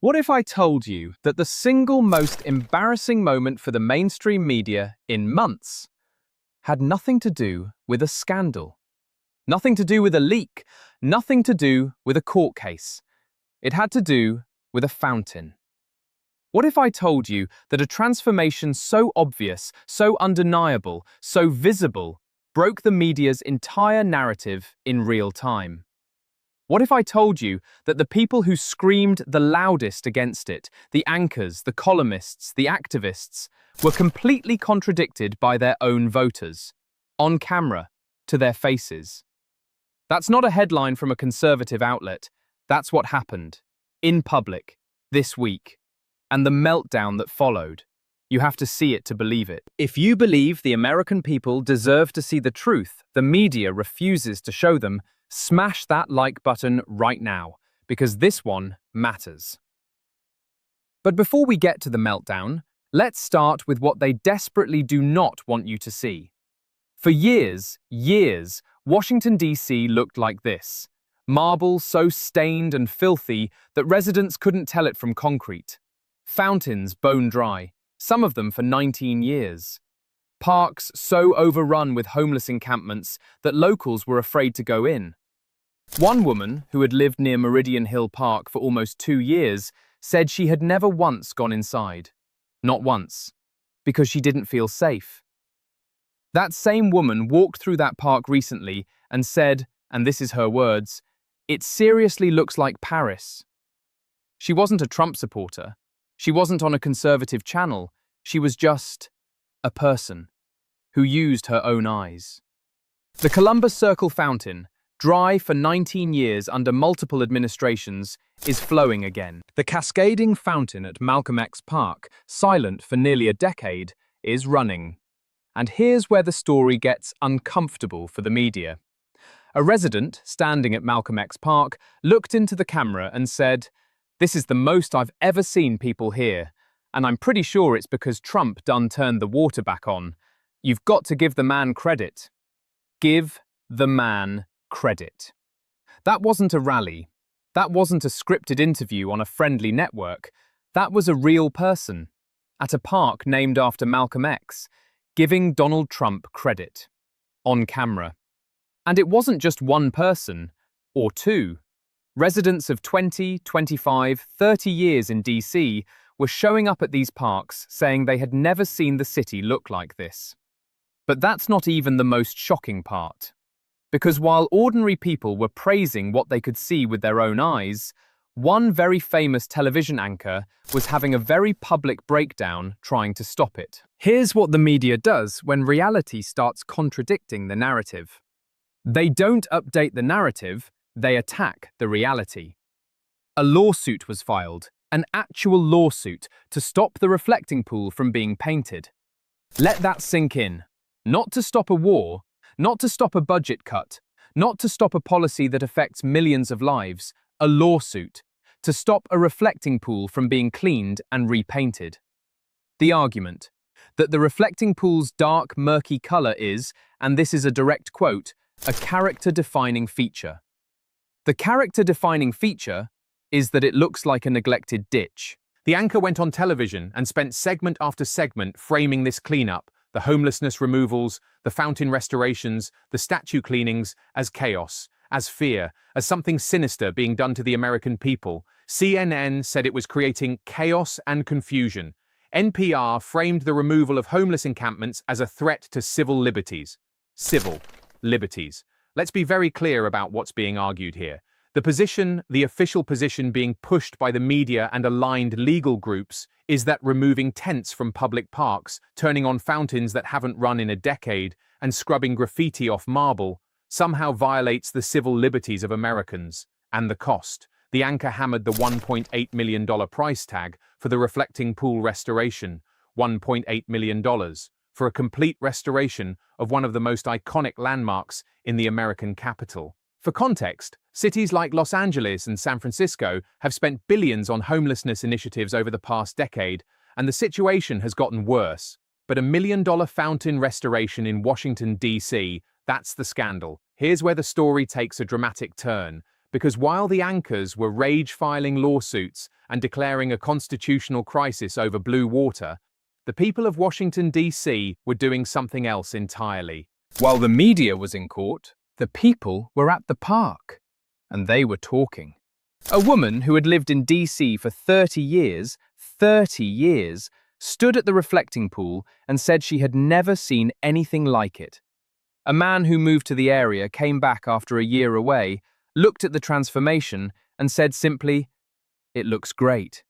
What if I told you that the single most embarrassing moment for the mainstream media in months had nothing to do with a scandal? Nothing to do with a leak, nothing to do with a court case. It had to do with a fountain. What if I told you that a transformation so obvious, so undeniable, so visible, broke the media's entire narrative in real time? What if I told you that the people who screamed the loudest against it, the anchors, the columnists, the activists, were completely contradicted by their own voters, on camera, to their faces? That's not a headline from a conservative outlet. That's what happened, in public, this week. And the meltdown that followed. You have to see it to believe it. If you believe the American people deserve to see the truth the media refuses to show them, smash that like button right now, because this one matters. But before we get to the meltdown, let's start with what they desperately do not want you to see. For years, Washington, D.C. looked like this. Marble so stained and filthy that residents couldn't tell it from concrete. Fountains bone dry, some of them for 19 years. Parks so overrun with homeless encampments that locals were afraid to go in. One woman, who had lived near Meridian Hill Park for almost 2 years, said she had never once gone inside. Not once. Because she didn't feel safe. That same woman walked through that park recently and said, and this is her words, "It seriously looks like Paris." She wasn't a Trump supporter. She wasn't on a conservative channel. She was just a person who used her own eyes. The Columbus Circle fountain, dry for 19 years under multiple administrations, is flowing again. The cascading fountain at Malcolm X Park, silent for nearly a decade, is running. And here's where the story gets uncomfortable for the media. A resident standing at Malcolm X Park looked into the camera and said, "This is the most I've ever seen people here, and I'm pretty sure it's because Trump done turned the water back on. You've got to give the man credit." Give the man credit. That wasn't a rally. That wasn't a scripted interview on a friendly network. That was a real person, at a park named after Malcolm X, giving Donald Trump credit. On camera. And it wasn't just one person, or two. Residents of 20, 25, 30 years in DC were showing up at these parks saying they had never seen the city look like this. But that's not even the most shocking part. Because while ordinary people were praising what they could see with their own eyes, one very famous television anchor was having a very public breakdown trying to stop it. Here's what the media does when reality starts contradicting the narrative. They don't update the narrative, they attack the reality. A lawsuit was filed, an actual lawsuit, to stop the reflecting pool from being painted. Let that sink in. Not to stop a war, not to stop a budget cut, not to stop a policy that affects millions of lives, a lawsuit, to stop a reflecting pool from being cleaned and repainted. The argument, that the reflecting pool's dark, murky colour is, and this is a direct quote, a character-defining feature. The character-defining feature is that it looks like a neglected ditch. The anchor went on television and spent segment after segment framing this cleanup, the homelessness removals, the fountain restorations, the statue cleanings, as chaos, as fear, as something sinister being done to the American people. CNN said it was creating chaos and confusion. NPR framed the removal of homeless encampments as a threat to civil liberties. Civil liberties. Let's be very clear about what's being argued here. The official position being pushed by the media and aligned legal groups is that removing tents from public parks, turning on fountains that haven't run in a decade, and scrubbing graffiti off marble somehow violates the civil liberties of Americans. And the cost. The anchor hammered the $1.8 million price tag for the reflecting pool restoration, $1.8 million, for a complete restoration of one of the most iconic landmarks in the American capital. For context, cities like Los Angeles and San Francisco have spent billions on homelessness initiatives over the past decade, and the situation has gotten worse. But $1 million fountain restoration in Washington, D.C., that's the scandal. Here's where the story takes a dramatic turn, because while the anchors were rage-filing lawsuits and declaring a constitutional crisis over blue water, the people of Washington, D.C. were doing something else entirely. While the media was in court, the people were at the park, and they were talking. A woman who had lived in D.C. for 30 years, stood at the reflecting pool and said she had never seen anything like it. A man who moved to the area came back after a year away, looked at the transformation, and said simply, "It looks great."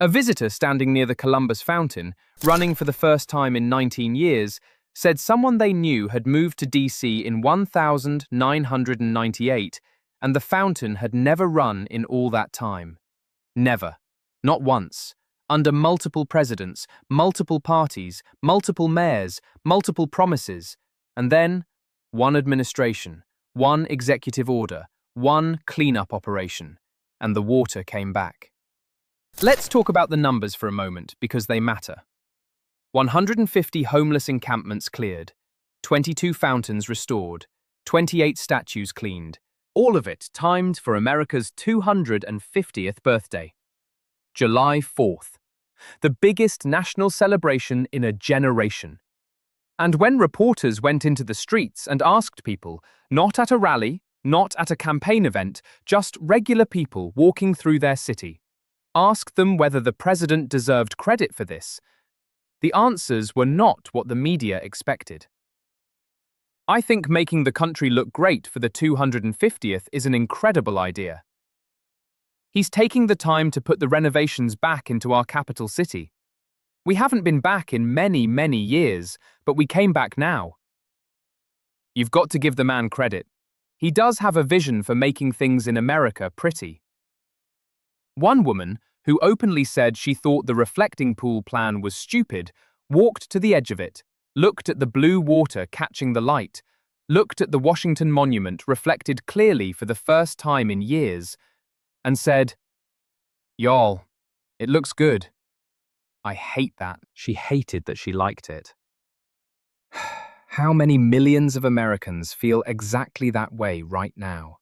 A visitor standing near the Columbus Fountain, running for the first time in 19 years, said someone they knew had moved to D.C. in 1998, and the fountain had never run in all that time. Never. Not once. Under multiple presidents, multiple parties, multiple mayors, multiple promises, and then one administration, one executive order, one cleanup operation, and the water came back. Let's talk about the numbers for a moment, because they matter. 150 homeless encampments cleared, 22 fountains restored, 28 statues cleaned, all of it timed for America's 250th birthday. July 4th. The biggest national celebration in a generation. And when reporters went into the streets and asked people, not at a rally, not at a campaign event, just regular people walking through their city, asked them whether the president deserved credit for this, the answers were not what the media expected. I think making the country look great for the 250th is an incredible idea. He's taking the time to put the renovations back into our capital city. We haven't been back in many, many years, but we came back now. You've got to give the man credit. He does have a vision for making things in America pretty. One woman, who openly said she thought the reflecting pool plan was stupid, walked to the edge of it, looked at the blue water catching the light, looked at the Washington Monument reflected clearly for the first time in years, and said, "Y'all, it looks good." I hate that. She hated that she liked it. How many millions of Americans feel exactly that way right now?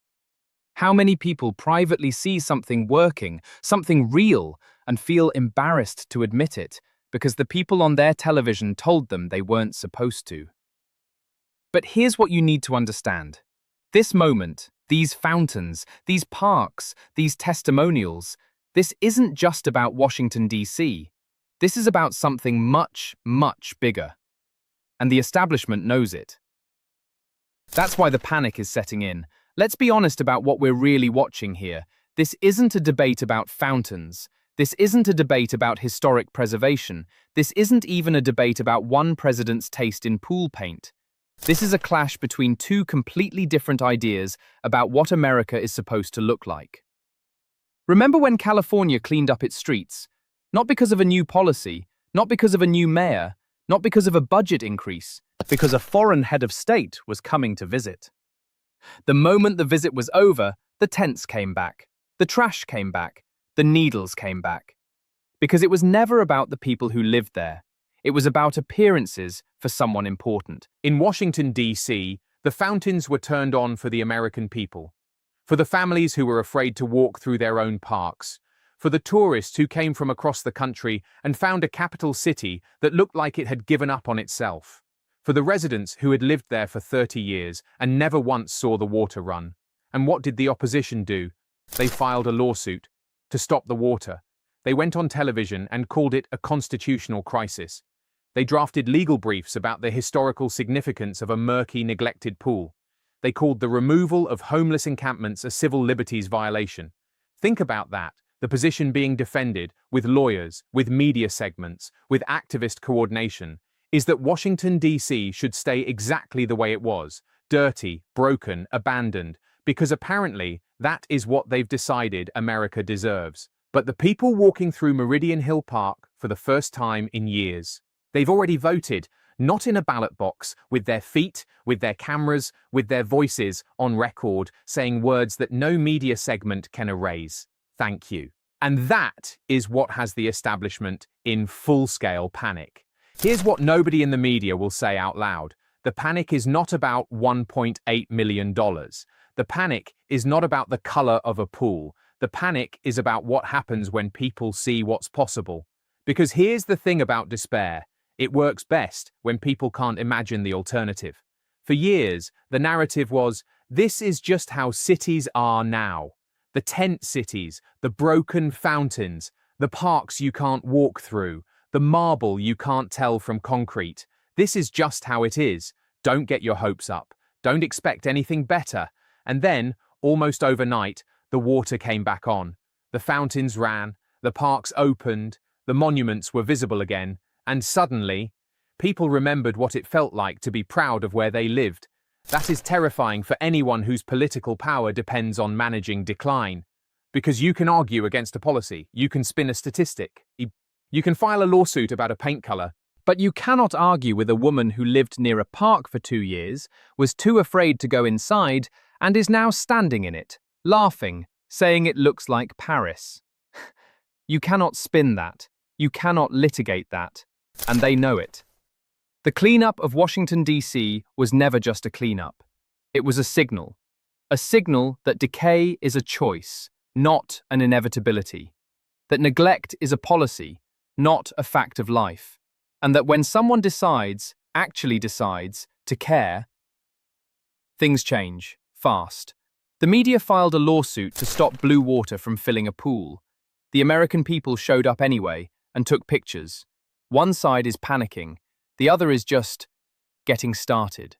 How many people privately see something working, something real, and feel embarrassed to admit it because the people on their television told them they weren't supposed to? But here's what you need to understand. This moment, these fountains, these parks, these testimonials, this isn't just about Washington, D.C. This is about something much, much bigger. And the establishment knows it. That's why the panic is setting in. Let's be honest about what we're really watching here. This isn't a debate about fountains. This isn't a debate about historic preservation. This isn't even a debate about one president's taste in pool paint. This is a clash between two completely different ideas about what America is supposed to look like. Remember when California cleaned up its streets? Not because of a new policy, not because of a new mayor, not because of a budget increase, because a foreign head of state was coming to visit. The moment the visit was over, the tents came back, the trash came back, the needles came back. Because it was never about the people who lived there. It was about appearances for someone important. In Washington, D.C., the fountains were turned on for the American people, for the families who were afraid to walk through their own parks, for the tourists who came from across the country and found a capital city that looked like it had given up on itself, for the residents who had lived there for 30 years and never once saw the water run. And what did the opposition do? They filed a lawsuit to stop the water. They went on television and called it a constitutional crisis. They drafted legal briefs about the historical significance of a murky, neglected pool. They called the removal of homeless encampments a civil liberties violation. Think about that. The position being defended, with lawyers, with media segments, with activist coordination, is that Washington, D.C. should stay exactly the way it was, dirty, broken, abandoned, because apparently that is what they've decided America deserves. But the people walking through Meridian Hill Park for the first time in years, they've already voted, not in a ballot box, with their feet, with their cameras, with their voices on record, saying words that no media segment can erase. Thank you. And that is what has the establishment in full-scale panic. Here's what nobody in the media will say out loud. The panic is not about $1.8 million. The panic is not about the color of a pool. The panic is about what happens when people see what's possible. Because here's the thing about despair. It works best when people can't imagine the alternative. For years, the narrative was, this is just how cities are now. The tent cities, the broken fountains, the parks you can't walk through, the marble you can't tell from concrete. This is just how it is. Don't get your hopes up. Don't expect anything better. And then, almost overnight, the water came back on. The fountains ran, the parks opened, the monuments were visible again, and suddenly, people remembered what it felt like to be proud of where they lived. That is terrifying for anyone whose political power depends on managing decline. Because you can argue against a policy, you can spin a statistic, you can file a lawsuit about a paint color, But you cannot argue with a woman who lived near a park for 2 years, was too afraid to go inside, and is now standing in it, laughing, saying it looks like Paris. You cannot spin that. You cannot litigate that. And they know it. The cleanup of Washington, D.C. was never just a cleanup. It was a signal. A signal that decay is a choice, not an inevitability. That neglect is a policy, not a fact of life. And that when someone actually decides, to care, things change, fast. The media filed a lawsuit to stop blue water from filling a pool. The American people showed up anyway and took pictures. One side is panicking, the other is just getting started.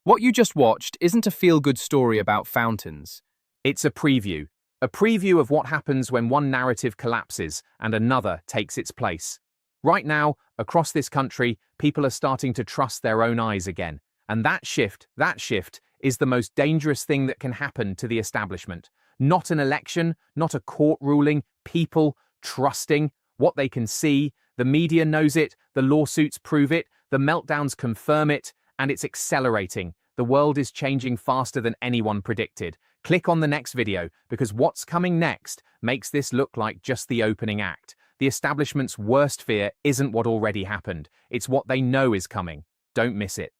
What you just watched isn't a feel-good story about fountains. it's a preview of what happens when one narrative collapses and another takes its place. Right now, across this country, people are starting to trust their own eyes again. And that shift is the most dangerous thing that can happen to the establishment. Not an election, not a court ruling, people trusting what they can see. The media knows it, the lawsuits prove it, the meltdowns confirm it, and it's accelerating. The world is changing faster than anyone predicted. Click on the next video, because what's coming next makes this look like just the opening act. The establishment's worst fear isn't what already happened. It's what they know is coming. Don't miss it.